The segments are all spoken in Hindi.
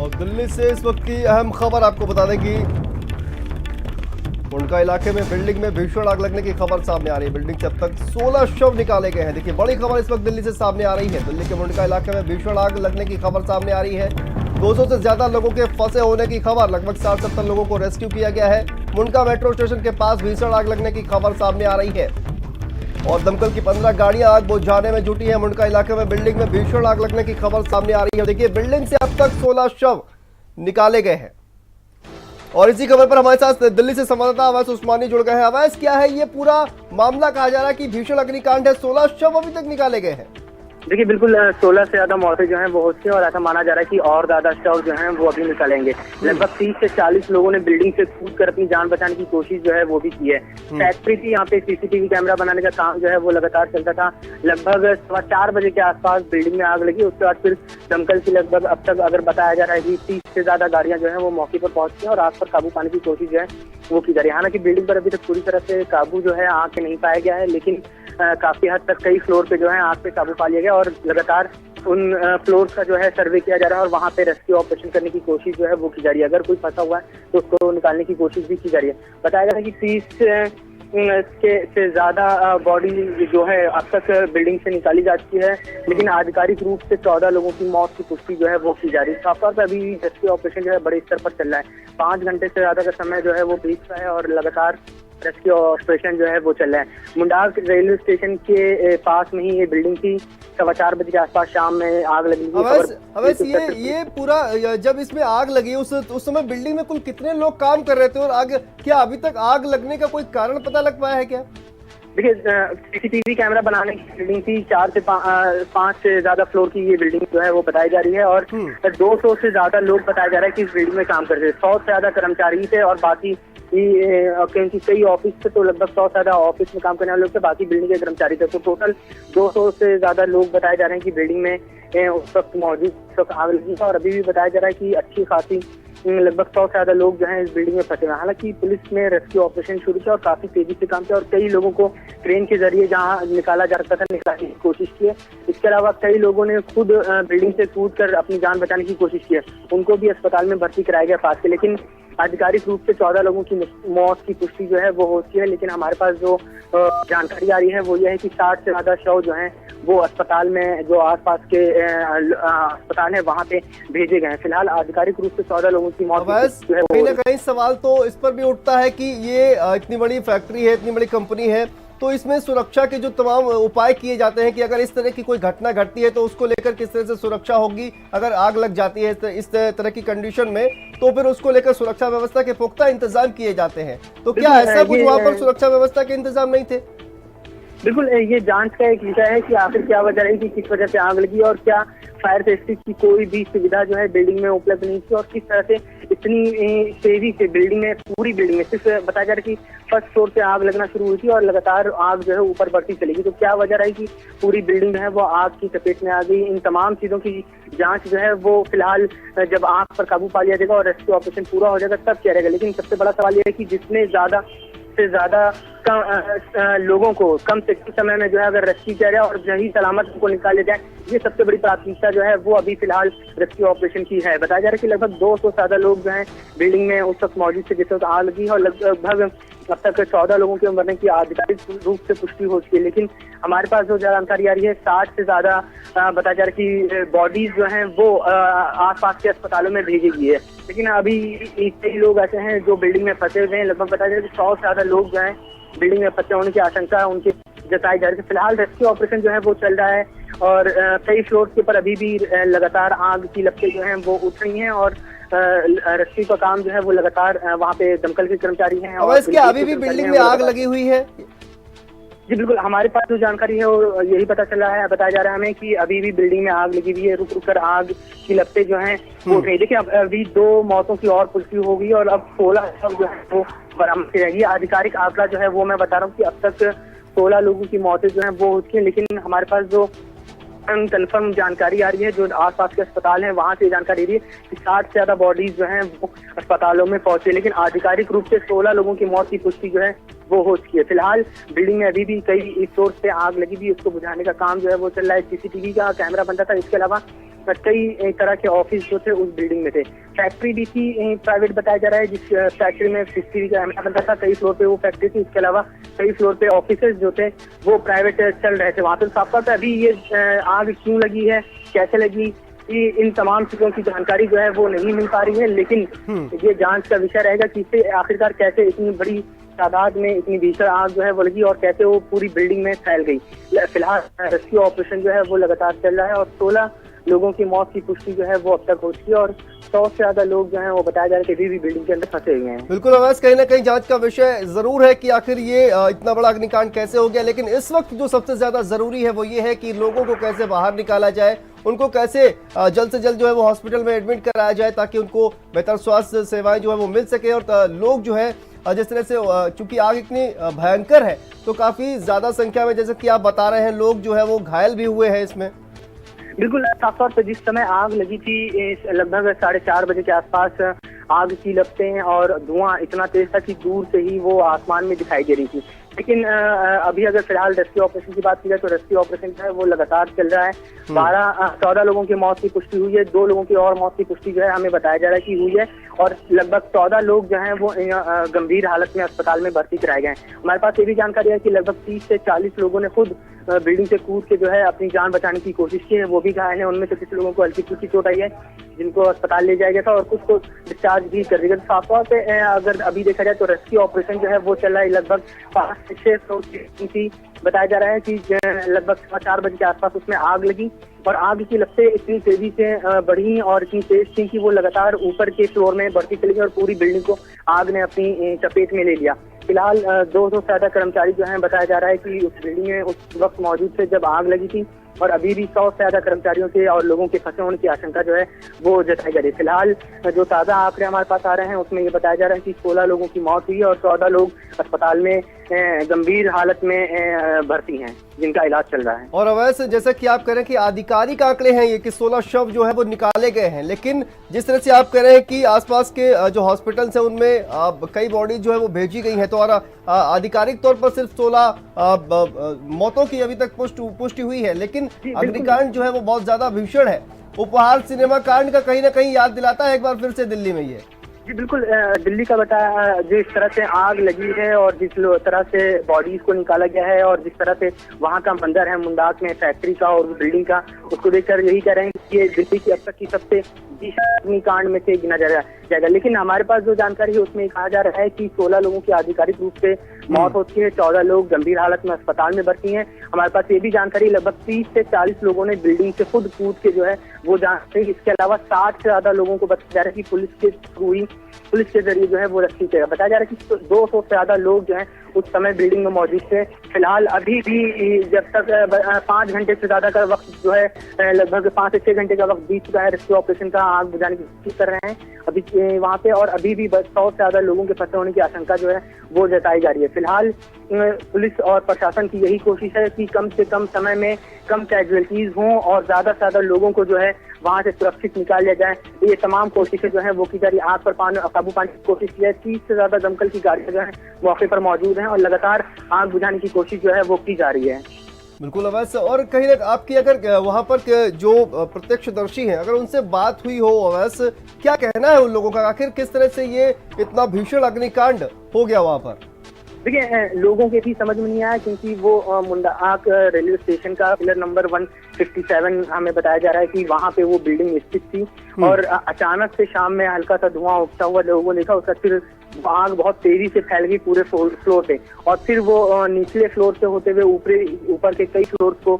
और दिल्ली से इस वक्त की अहम खबर आपको बता दें कि मुंडका इलाके में बिल्डिंग में भीषण आग लगने की खबर सामने आ रही है। बिल्डिंग से अब तक 16 शव निकाले गए हैं। देखिए, बड़ी खबर इस वक्त दिल्ली से सामने आ रही है। दिल्ली के मुंडका इलाके में भीषण आग लगने की खबर सामने आ रही है। 200 से ज्यादा लोगों के फंसे होने की खबर। लगभग 60-70 लोगों को रेस्क्यू किया गया है। मुंडका मेट्रो स्टेशन के पास भीषण आग लगने की खबर सामने आ रही है और दमकल की 15 गाड़ियां आग बुझाने में जुटी है। मुंडका इलाके में बिल्डिंग में भीषण आग लगने की खबर सामने आ रही है। देखिए, बिल्डिंग से अब तक 16 शव निकाले गए हैं। और इसी खबर पर हमारे साथ दिल्ली से संवाददाता अवैस उस्मानी जुड़ गए हैं। अवैस, क्या है ये पूरा मामला? कहा जा रहा है कि भीषण अग्निकांड है, 16 शव अभी तक निकाले गए हैं। देखिए, बिल्कुल 16 से ज्यादा मौतें जो हैं वो हो चुकी हैं और ऐसा माना जा रहा है कि और ज्यादा शव जो हैं वो अभी निकालेंगे। लगभग 30 से 40 लोगों ने बिल्डिंग से कूद कर अपनी जान बचाने की कोशिश जो है वो भी की है। फैक्ट्री थी, यहाँ पे सीसीटीवी कैमरा बनाने का काम जो है वो लगातार चलता था। लगभग 4:15 बजे के आसपास बिल्डिंग में आग लगी। उसके बाद फिर दमकल की लगभग अब तक अगर बताया जा रहा है कि 30 से ज्यादा गाड़ियां जो है वो मौके पर पहुंची हैं और आग पर काबू पाने की कोशिश जो है वो की जा रही है। हालांकि बिल्डिंग पर अभी तक पूरी तरह से काबू जो है आग पे नहीं पाया गया है, लेकिन काफी हद तक कई फ्लोर पे जो है आग पे काबू पा लिया गया और लगातार उन फ्लोर का जो है सर्वे किया जा रहा है और वहां पे रेस्क्यू ऑपरेशन करने की कोशिश जो है वो की जा रही है। अगर कोई फंसा हुआ है तो उसको निकालने की कोशिश भी की जा रही है। बताया जा रहा है कि 30 से ज्यादा बॉडी जो है अब तक बिल्डिंग से निकाली जा चुकी है, लेकिन आधिकारिक रूप से 14 लोगों की मौत की पुष्टि जो है वो की जा रही है। साफ तौर पर अभी रेस्क्यू ऑपरेशन जो है बड़े स्तर पर चल रहा है। 5 घंटे से ज्यादा का समय जो है वो बीत रहा है और लगातार रेस्क्यू ऑपरेशन जो है वो चल रहा है। मुंडाक रेलवे स्टेशन के पास में ही ये बिल्डिंग थी। 4:15 बजे के आसपास शाम में आग लगी थी। ये पूरा जब इसमें आग लगी उस समय बिल्डिंग में कुल कितने लोग काम कर रहे थे और आग क्या अभी तक आग लगने का कोई कारण पता लग पाया है क्या? देखिए, सीसीटीवी कैमरा बनाने की बिल्डिंग थी। 4 से 5 से ज्यादा फ्लोर की ये बिल्डिंग जो है वो बताई जा रही है और 200 से ज्यादा लोग बताया जा रहा है कि इस बिल्डिंग में काम कर रहे थे। 100 से ज्यादा कर्मचारी थे और बाकी क्योंकि कई ऑफिस थे तो लगभग 100 से ज्यादा ऑफिस में काम करने वाले लोग थे, बाकी बिल्डिंग के कर्मचारी थे। तो टोटल 200 से ज्यादा लोग बताए जा रहे हैं कि बिल्डिंग में उस वक्त मौजूद आग लगी था और अभी भी बताया जा रहा है कि अच्छी खासी लगभग 100 से ज्यादा लोग जो हैं इस बिल्डिंग में फंसे हुए हैं। हालांकि पुलिस ने रेस्क्यू ऑपरेशन शुरू किया और काफी तेजी से काम किया और कई लोगों को क्रेन के जरिए जहां निकाला जा सकता था निकालने की कोशिश की है। इसके अलावा कई लोगों ने खुद बिल्डिंग से कूद कर अपनी जान बचाने की कोशिश की है। उनको भी अस्पताल में भर्ती कराया गया पास के, लेकिन आधिकारिक रूप से 14 लोगों की मौत की पुष्टि जो है वो होती है। लेकिन हमारे पास जो जानकारी आ रही है वो ये है कि 60 से ज्यादा शव जो हैं वो अस्पताल में जो आसपास के अस्पताल है वहां पे भेजे गए हैं। फिलहाल आधिकारिक रूप से 14 लोगों की मौत जो है कहीं ना कहीं सवाल तो इस पर भी उठता है कि ये इतनी बड़ी फैक्ट्री है, इतनी बड़ी कंपनी है, तो इसमें सुरक्षा के जो तमाम उपाय किए जाते हैं कि अगर इस तरह की कोई घटना घटती है तो उसको लेकर किस तरह से सुरक्षा होगी। अगर आग लग जाती है इस तरह की कंडीशन में तो फिर उसको लेकर सुरक्षा व्यवस्था के पुख्ता इंतजाम किए जाते हैं। तो क्या ऐसा कुछ वहाँ पर सुरक्षा व्यवस्था के इंतजाम नहीं थे? बिल्कुल, ये जांच का एक विषय है कि आखिर क्या वजह रही कि किस वजह से आग लगी और क्या फायर सेफ्टी की कोई भी सुविधा जो है बिल्डिंग में उपलब्ध नहीं थी और किस तरह से इतनी तेजी से बिल्डिंग में पूरी बिल्डिंग में सिर्फ बताया जा रहा है कि फर्स्ट फ्लोर से आग लगना शुरू हुई थी और लगातार आग जो है ऊपर बढ़ती चलेगी। तो क्या वजह रही कि पूरी बिल्डिंग जो है वो आग की चपेट में आ गई? इन तमाम चीजों की जांच जो है वो फिलहाल जब आग पर काबू पा लिया जाएगा और रेस्क्यू ऑपरेशन पूरा हो जाएगा तब किया जाएगा। लेकिन सबसे बड़ा सवाल यह है कि जितने ज्यादा से ज्यादा लोगों को कम से कम समय में जो है अगर रेस्क्यू किया जाए और सही सलामत को निकाले जाए, ये सबसे बड़ी प्राथमिकता जो है वो अभी फिलहाल रेस्क्यू ऑपरेशन की है। बताया जा रहा है कि लगभग 200 से ज्यादा लोग जो हैं बिल्डिंग में उस वक्त मौजूद थे जिस वक्त आग लगी और लगभग अब तक 14 लोगों के मरने की आधिकारिक रूप से पुष्टि हो चुकी है। लेकिन हमारे पास जो जानकारी आ रही है 60 से ज्यादा बताया जा रहा है कि बॉडीज जो हैं वो आसपास के अस्पतालों में भेजी गई है। लेकिन अभी कई लोग ऐसे हैं जो बिल्डिंग में फंसे हुए हैं। लगभग बताया जा रहा है कि 100 से ज्यादा लोग जो हैं बिल्डिंग में फंसे होने की आशंका उनकी जताई जा रही है। फिलहाल रेस्क्यू ऑपरेशन जो है वो चल रहा है और कई फ्लोर के ऊपर अभी भी लगातार आग की लपटें जो हैं वो उठ रही हैं और रेस्क्यू का काम जो है वो लगातार वहाँ पे दमकल के कर्मचारी हैं। और क्या अभी भी बिल्डिंग में आग लगी हुई है? जी बिल्कुल, हमारे पास जो जानकारी है वो यही पता चला है, बताया जा रहा है हमें कि अभी भी बिल्डिंग में आग लगी हुई है। रुक रुक कर आग की लपटें जो हैं वो उठ रही है। देखिए, अब अभी 2 मौतों की और पुष्टि हो गई और अब 16 शव जो है वो बरामद की रहेगी। आधिकारिक आंकड़ा जो है वो मैं बता रहा हूँ कि अब तक 16 लोगों की मौतें जो है वो हो चुकी है। लेकिन हमारे पास जो कंफर्म जानकारी आ रही है, जो आसपास के अस्पताल हैं वहां से जानकारी रही है कि 60 से ज्यादा बॉडीज जो हैं वो अस्पतालों में पहुंचे, लेकिन आधिकारिक रूप से 16 लोगों की मौत की पुष्टि जो है वो हो चुकी है। फिलहाल बिल्डिंग में अभी भी कई सोर्स पे आग लगी थी, उसको बुझाने का काम जो है वो चल रहा है। सीसीटीवी का कैमरा बंदा था, इसके अलावा कई तरह के ऑफिस जो थे उस बिल्डिंग में थे। फैक्ट्री भी थी, प्राइवेट बताया जा रहा है, जिस फैक्ट्री में फिशरी का बनता था। कई फ्लोर पे वो फैक्ट्री थी, इसके अलावा कई फ्लोर पे ऑफिसेज जो थे वो प्राइवेट चल रहे थे वहां पे। साफ तौर पर अभी ये आग क्यों लगी है, कैसे लगी, इन तमाम चीजों की जानकारी जो है वो नहीं मिल पा रही है, लेकिन ये जांच का विषय रहेगा कि इसे आखिरकार कैसे इतनी बड़ी तादाद में इतनी भीषण आग जो है वो लगी और कैसे वो पूरी बिल्डिंग में फैल गई। फिलहाल रेस्क्यू ऑपरेशन जो है वो लगातार चल रहा है और 16 लोगों की मौत की पुष्टि जो है वो अब तक हो चुकी है और 100 से ज्यादा लोग जो हैं वो बताया जा रहा है कि अभी भी बिल्डिंग के अंदर फंसे हुए हैं। बिल्कुल अवैस, कहीं ना कहीं जांच का विषय जरूर है कि आखिर ये इतना बड़ा अग्निकांड कैसे हो गया, लेकिन इस वक्त जो सबसे ज्यादा जरूरी है वो ये है कि लोगों को कैसे बाहर निकाला जाए, उनको कैसे जल्द से जल्द जो है वो हॉस्पिटल में एडमिट कराया जाए ताकि उनको बेहतर स्वास्थ्य सेवाएं जो है वो मिल सके। और लोग जो है जिस तरह से चूंकि आग इतनी भयंकर है तो काफी ज्यादा संख्या में, जैसे कि आप बता रहे हैं, लोग जो है वो घायल भी हुए हैं इसमें। बिल्कुल, साफ तौर पर जिस समय आग लगी थी लगभग 4:30 बजे के आसपास आग की लपटें और धुआं इतना तेज था कि दूर से ही वो आसमान में दिखाई दे रही थी। लेकिन अभी अगर फिलहाल रेस्क्यू ऑपरेशन की बात की जाए तो रेस्क्यू ऑपरेशन जो है वो लगातार चल रहा है। 14 लोगों की मौत की पुष्टि हुई है, 2 लोगों की और मौत की पुष्टि जो है हमें बताया जा रहा है कि हुई है और लगभग 14 लोग जो हैं वो गंभीर हालत में अस्पताल में भर्ती कराए गए हैं। हमारे पास ये भी जानकारी है कि लगभग 30 से 40 लोगों ने खुद बिल्डिंग से कूद के जो है अपनी जान बचाने की कोशिश की है, वो भी घायल है। उनमें से कुछ लोगों को हल्की फुल्की चोट आई है जिनको अस्पताल ले जाया गया था और कुछ को डिस्चार्ज भी कर दिया गया। साफ तौर पे अगर अभी देखा जाए तो रेस्क्यू ऑपरेशन जो है वो चल रहा है। लगभग 5 से 6 फ्लोर की बताया जा रहा है कि लगभग 4 बजे के आसपास उसमें आग लगी और आग की लपटें इतनी तेजी से बढ़ी और इतनी तेज थी कि वो लगातार ऊपर के फ्लोर में बढ़ती चली गई और पूरी बिल्डिंग को आग ने अपनी चपेट में ले लिया। फिलहाल 200 से ज्यादा कर्मचारी जो हैं बताया जा रहा है कि उस बिल्डिंग में उस वक्त मौजूद थे जब आग लगी थी और अभी भी 100 से ज्यादा कर्मचारियों के और लोगों के फंसे होने की आशंका जो है वो जताई जा रही है। फिलहाल जो ताजा आंकड़े हमारे पास आ रहे हैं उसमें ये बताया जा रहा है कि 16 लोगों की मौत हुई है और 14 लोग अस्पताल में गंभीर हालत में भर्ती हैं जिनका इलाज चल रहा है। और अवैस, जैसा कि आप कह रहे हैं कि आधिकारिक आंकड़े हैं ये कि 16 शव जो है वो निकाले गए हैं, लेकिन जिस तरह से आप कह रहे हैं कि आसपास के जो हॉस्पिटल्स हैं उनमें कई बॉडी जो है वो भेजी गई है, तो और आधिकारिक तौर पर सिर्फ 16 मौतों की अभी तक पुष्टि हुई है, लेकिन अग्निकांड जो है वो बहुत ज्यादा भीषण है। उपहार सिनेमा कांड का कहीं ना कहीं याद दिलाता है एक बार फिर से दिल्ली में ये। जी बिल्कुल, दिल्ली का बताया जिस तरह से आग लगी है और जिस तरह से बॉडीज को निकाला गया है और जिस तरह से वहाँ का मंजर है मुंडाक में फैक्ट्री का और बिल्डिंग का, उसको देखकर यही कह रहे हैं कि ये दिल्ली की अब तक की सबसे अग्निकांड में से गिना जाएगा। लेकिन हमारे पास जो जानकारी है उसमें कहा जा रहा है कि 16 लोगों की आधिकारिक रूप से मौत होती है, 14 लोग गंभीर हालत में अस्पताल में भर्ती हैं। हमारे पास ये भी जानकारी लगभग 30 से 40 लोगों ने बिल्डिंग से खुद कूद के जो है वो जानते हैं। इसके अलावा 60 से ज्यादा लोगों को बताया जा रहा है कि पुलिस के थ्रू ही, पुलिस के जरिए जो है वो रेस्क्यू किया। बताया जा रहा है कि 200 से ज्यादा लोग जो है उस समय बिल्डिंग में मौजूद थे। फिलहाल अभी भी जब तक 5 घंटे से ज्यादा का वक्त जो है लगभग 5 से 6 घंटे का वक्त बीत चुका है रेस्क्यू ऑपरेशन का, आग बुझाने की कोशिश कर रहे हैं अभी वहाँ पे और अभी भी 100 से ज्यादा लोगों के फंसे होने की आशंका जो है वो जताई जा रही है। फिलहाल पुलिस और प्रशासन की यही कोशिश है कि कम से कम समय में कम कैजुअलिटीज हों और ज्यादा से ज्यादा लोगों को जो है वहां से सुरक्षित निकाल लिया जाए। ये तमाम कोशिशें जो है वो की जा रही है। आग पर काबू पाने की कोशिश की है। 30 से ज्यादा दमकल की गाड़ियां जो है मौके पर मौजूद हैं और लगातार आग बुझाने की कोशिश जो है वो की जा रही है। बिल्कुल अवैस, और कहीं ना आपकी अगर वहां पर जो प्रत्यक्षदर्शी हैं अगर उनसे बात हुई हो अवैस, क्या कहना है उन लोगों का, आखिर किस तरह से ये इतना भीषण अग्निकांड हो गया वहां पर? देखिए, लोगों के भी समझ में नहीं आया क्योंकि वो मुंडाक रेलवे स्टेशन का पिलर नंबर 157 हमें बताया जा रहा है कि वहां पे वो बिल्डिंग स्थित थी और अचानक से शाम में हल्का सा धुआं उठता हुआ लोगों ने देखा। उसका फिर आग बहुत तेजी से फैल गई पूरे फ्लोर पे और फिर वो निचले फ्लोर से होते हुए ऊपर के कई फ्लोर को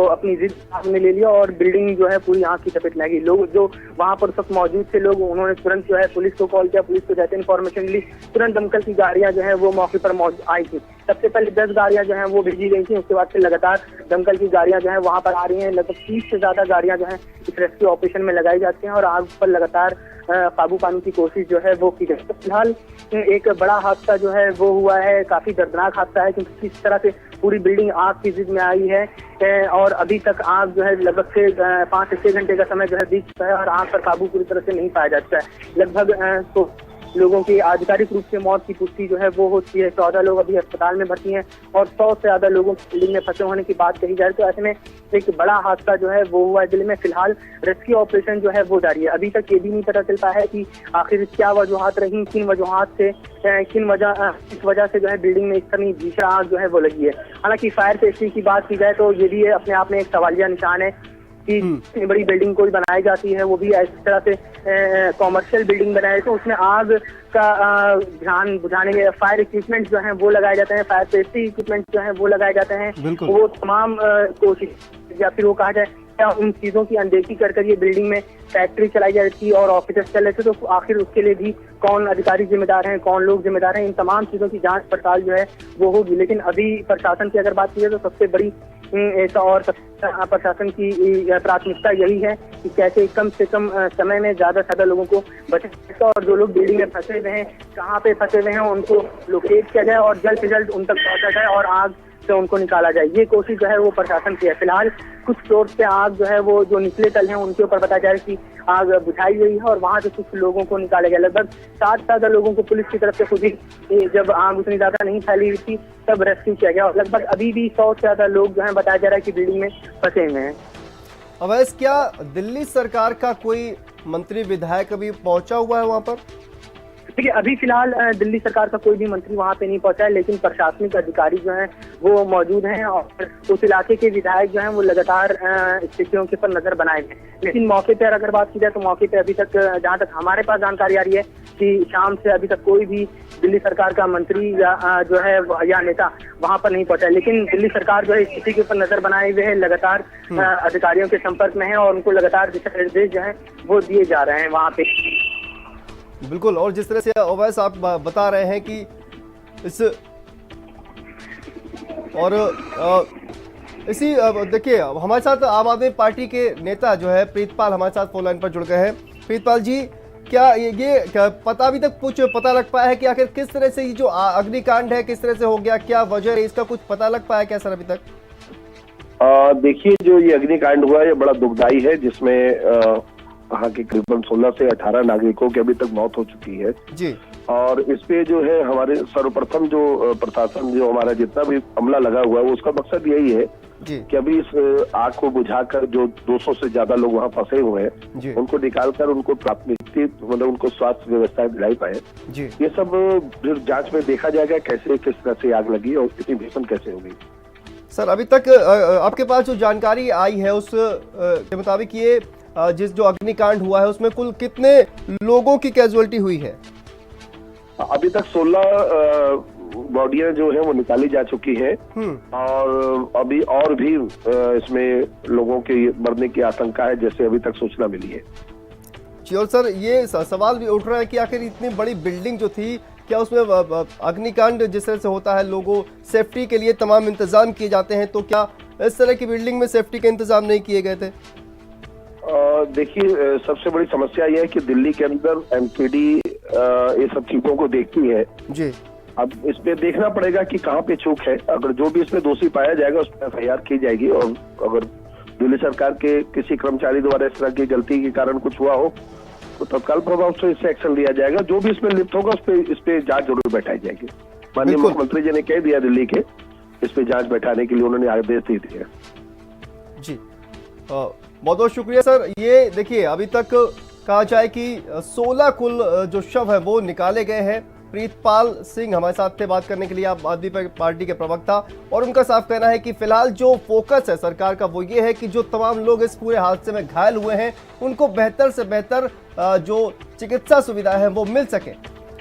अपनी जिद आग में ले लिया और बिल्डिंग जो है पूरी आग की चपेट में आ गई। लोग जो वहां पर सब मौजूद थे लोग, उन्होंने तुरंत जो है पुलिस को कॉल किया। पुलिस को जैसे इन्फॉर्मेशन मिली तुरंत दमकल की गाड़ियां जो है वो मौके पर आई थी। सबसे पहले 10 गाड़ियां जो है वो भेजी गई थी, उसके बाद फिर लगातार दमकल की गाड़ियां जो है वहां पर आ रही हैं। लगभग 30 से ज्यादा गाड़ियां जो है इस रेस्क्यू ऑपरेशन में लगाई जाती हैं और आग पर लगातार काबू पाने की कोशिश जो है वो की गई। तो फिलहाल एक बड़ा हादसा जो है वो हुआ है, काफी दर्दनाक हादसा है क्योंकि किस तरह से पूरी बिल्डिंग आग की जिद में आई है और अभी तक आग जो है लगभग 5 से 6 घंटे का समय जो है बीत चुका है और आग पर काबू पूरी तरह से नहीं पाया जा चुका है। लगभग लोगों की आधिकारिक रूप से मौत की पुष्टि जो है वो होती है। 14 लोग अभी अस्पताल में भर्ती हैं और 100 से ज्यादा लोगों की बिल्डिंग में फंसे होने की बात कही जाए तो ऐसे में एक बड़ा हादसा जो है वो हुआ है दिल्ली में। फिलहाल रेस्क्यू ऑपरेशन जो है वो जारी है। अभी तक ये भी नहीं पता चल पाया है कि आखिर क्या वजूहात रही, किस वजह से जो है बिल्डिंग में इतनी भीषण आग जो है वो लगी है। हालांकि फायर सेफ्टी की बात की जाए तो ये भी अपने आप में एक सवालिया निशान है कि इतनी बड़ी बिल्डिंग कोई बनाई जाती है, वो भी इस तरह से कॉमर्शियल बिल्डिंग बनाए तो उसमें आग का ध्यान बुझाने के फायर इक्विपमेंट जो हैं वो लगाए जाते हैं, फायर सेफ्टी इक्विपमेंट जो हैं वो लगाए जाते हैं। वो तमाम कोशिश या फिर वो कहा जाए क्या उन चीजों की अनदेखी कर ये बिल्डिंग में फैक्ट्री चलाई जाती है और ऑफिस चल रहे थे, तो आखिर उसके लिए भी कौन अधिकारी जिम्मेदार हैं, कौन लोग जिम्मेदार हैं, इन तमाम चीजों की जांच पड़ताल जो है वो होगी। लेकिन अभी प्रशासन की अगर बात की जाए तो सबसे बड़ी ऐसा और प्रशासन की प्राथमिकता यही है कि कैसे कम से कम समय में ज्यादा से ज्यादा लोगों को बचाया और जो लोग बिल्डिंग में फंसे हुए हैं, कहाँ पे फंसे हुए हैं, उनको लोकेट किया जाए और जल्द से जल्द उन तक पहुंचा जाए और आग से उनको निकाला जाए। ये कोशिश जो है वो प्रशासन की है। फिलहाल कुछ फ्लोर से आग जो है वो जो निचले तल हैं उनके ऊपर बताया जा रहा है कि आग बुझाई गई है और वहां से कुछ लोगों को निकाला गया। लगभग 60 से ज्यादा लोगों को पुलिस की तरफ से खुद ही जब आग उतनी ज्यादा नहीं फैली हुई थी तब रेस्क्यू किया गया और लगभग अभी भी 100 से ज्यादा लोग जो है बताया जा रहा है कि बिल्डिंग में फंसे हुए हैं। अवैस, क्या दिल्ली सरकार का कोई मंत्री विधायक अभी पहुंचा हुआ है वहां पर? देखिए अभी फिलहाल दिल्ली सरकार का कोई भी मंत्री वहां पे नहीं पहुंचा है, लेकिन प्रशासनिक अधिकारी जो हैं वो मौजूद हैं और उस इलाके के विधायक जो हैं वो लगातार स्थितियों के पर नजर बनाए हैं। लेकिन मौके पर अगर बात की जाए तो मौके पे अभी तक जहां तक हमारे पास जानकारी आ रही है कि शाम से अभी तक कोई भी दिल्ली सरकार का मंत्री या जो है या नेता वहां पर नहीं पहुंचा है। लेकिन दिल्ली सरकार जो है स्थिति के ऊपर नजर बनाए हुए है, लगातार अधिकारियों के संपर्क में है और उनको लगातार दिशा निर्देश जो है वो दिए जा रहे हैं वहां पे। बिल्कुल, और जिस तरह से अवैस आप बता रहे हैं कि इस और इसी देखिए हमारे साथ आम आदमी पार्टी के नेता जो है प्रीतपाल हमारे साथ फोन लाइन पर जुड़ गए हैं। प्रीतपाल जी, क्या ये पता अभी तक कुछ पता लग पाया है कि आखिर किस तरह से ये जो अग्निकांड है किस तरह से हो गया, क्या वजह है, इसका कुछ पता लग पाया क्या सर अभी तक? देखिए, जो ये अग्निकांड हुआ ये बड़ा दुखदायी है, जिसमें वहाँ के करीबन 16 से 18 नागरिकों की अभी तक मौत हो चुकी है जी। और इस पे जो है हमारे सर्वप्रथम जो प्रशासन जो हमारा जितना भी अमला लगा हुआ है उसका मकसद यही है जी कि अभी इस आग को बुझाकर जो 200 से ज्यादा लोग वहाँ फंसे हुए हैं उनको निकालकर उनको प्राथमिकता मतलब उनको स्वास्थ्य व्यवस्था दिलाई पाए जी। ये सब फिर जांच में देखा जाएगा कैसे किस तरह से आग लगी और कितनी भीषण कैसे होगी। सर अभी तक आपके पास जो जानकारी आई है उस के मुताबिक ये जिस जो अग्निकांड हुआ है उसमें कुल कितने लोगों की कैजुअलिटी हुई है? अभी तक 16 बॉडियां जो है वो निकाली जा चुकी है और अभी और भी इसमें लोगों के मरने की आशंका है जैसे अभी तक सूचना मिली है जी। और सर ये सवाल भी उठ रहा है कि आखिर इतनी बड़ी बिल्डिंग जो थी क्या उसमें अग्निकांड जिस तरह से होता है लोगों सेफ्टी के लिए तमाम इंतजाम किए जाते हैं, तो क्या इस तरह की बिल्डिंग में सेफ्टी के इंतजाम नहीं किए गए थे? देखिए, सबसे बड़ी समस्या यह है कि दिल्ली के अंदर एमपीडी ये सब चीजों को देखती है जी। अब इस पे देखना पड़ेगा कि कहाँ पे चूक है। अगर जो भी इसमें दोषी पाया जाएगा उस पर एफआईआर की जाएगी और अगर दिल्ली सरकार के किसी कर्मचारी द्वारा इस तरह की गलती के कारण कुछ हुआ हो तो तत्काल प्रभाव से इससे एक्शन लिया जाएगा। जो भी इसमें लिप्त होगा इस पे जांच जरूर बैठाई जाएगी। माननीय मुख्यमंत्री जी ने कह दिया दिल्ली के इस पे जांच बैठाने के लिए उन्होंने आदेश दे दिए जी। बहुत बहुत शुक्रिया सर। ये देखिए अभी तक कहा जाए कि 16 कुल जो शव है वो निकाले गए हैं। प्रीतपाल सिंह हमारे साथ थे बात करने के लिए, आप आदमी पार्टी के प्रवक्ता, और उनका साफ कहना है कि फिलहाल जो फोकस है सरकार का वो ये है कि जो तमाम लोग इस पूरे हादसे में घायल हुए हैं उनको बेहतर से बेहतर जो चिकित्सा सुविधा है वो मिल सके।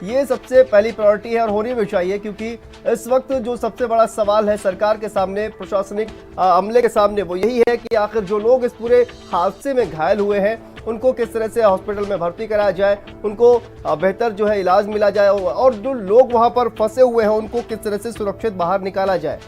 ये सबसे पहली प्रायोरिटी है और होनी भी चाहिए, क्योंकि इस वक्त जो सबसे बड़ा सवाल है सरकार के सामने, प्रशासनिक अमले के सामने, वो यही है कि आखिर जो लोग इस पूरे हादसे में घायल हुए हैं उनको किस तरह से हॉस्पिटल में भर्ती कराया जाए, उनको बेहतर जो है इलाज मिला जाए और जो लोग वहां पर फंसे हुए हैं उनको किस तरह से सुरक्षित बाहर निकाला जाए।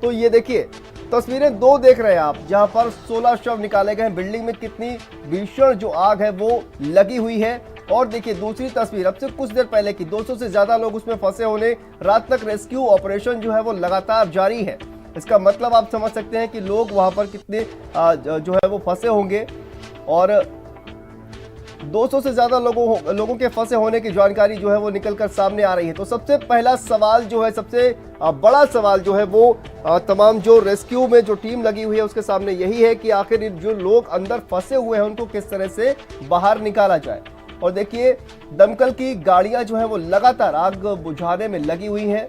तो ये देखिए तस्वीरें दो देख रहे हैं आप, जहां पर 16 शव निकाले गए हैं। बिल्डिंग में कितनी भीषण जो आग है वो लगी हुई है। और देखिए दूसरी तस्वीर अब से कुछ देर पहले की, 200 से ज्यादा लोग उसमें फंसे होने, रात तक रेस्क्यू ऑपरेशन जो है वो लगातार जारी है। इसका मतलब आप समझ सकते हैं कि लोग वहां पर कितने जो है वो फंसे होंगे। और 200 से ज्यादा लोगों के फंसे होने की जानकारी जो है वो निकलकर सामने आ रही है। तो सबसे पहला सवाल जो है, सबसे बड़ा सवाल जो है वो तमाम जो रेस्क्यू में जो टीम लगी हुई है उसके सामने यही है कि आखिर जो लोग अंदर फंसे हुए हैं उनको किस तरह से बाहर निकाला जाए। और देखिए, दमकल की गाड़ियां जो है वो लगातार आग बुझाने में लगी हुई हैं।